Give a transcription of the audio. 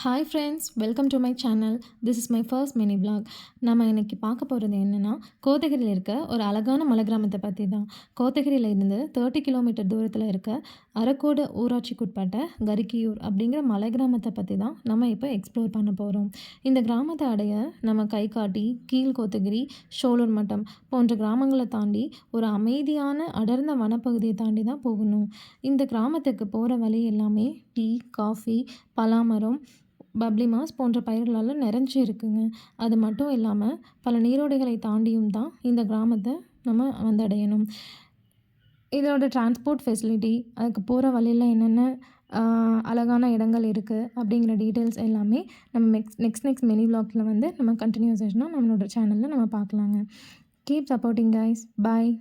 Hi friends, welcome to my channel. This is my first mini vlog. நம்ம இன்னைக்கு பார்க்க போகிறது என்னென்னா, கோத்தகிரியில் இருக்க ஒரு அழகான மலை கிராமத்தை பற்றி தான். கோத்தகிரியில் இருந்து 30 கிலோமீட்டர் தூரத்தில் இருக்க அரக்கோடு ஊராட்சிக்குட்பட்ட கரிக்கியூர் அப்படிங்கிற மலை கிராமத்தை பற்றி தான் நம்ம இப்போ எக்ஸ்ப்ளோர் பண்ண போகிறோம். இந்த கிராமத்தை அடைய நம்ம கைகாட்டி, கீழ் கோத்தகிரி, ஷோலூர் மட்டம் போன்ற கிராமங்களை தாண்டி ஒரு அமைதியான அடர்ந்த வனப்பகுதியை தாண்டி தான் போகணும். இந்த கிராமத்துக்கு போகிற வழி எல்லாமே டீ, காஃபி, பலாமரம், பப்ளி மாஸ் போன்ற பயிர்களால் நிறைஞ்சி இருக்குங்க. அது மட்டும் இல்லாமல் பல நீரோடைகளை தாண்டியும் தான் இந்த கிராமத்தை நம்ம வந்தடையணும். இதோட டிரான்ஸ்போர்ட் ஃபெசிலிட்டி, அதுக்கு போகிற வழியில் என்னென்ன அழகான இடங்கள் இருக்குது அப்படிங்கிற டீட்டெயில்ஸ் எல்லாமே நம்ம நெக்ஸ்ட் மினி vlogல வந்து நம்ம கண்டினியூஸேஷனாக நம்மளோட சேனலில் நம்ம பார்க்கலாங்க. Keep supporting guys. பாய்.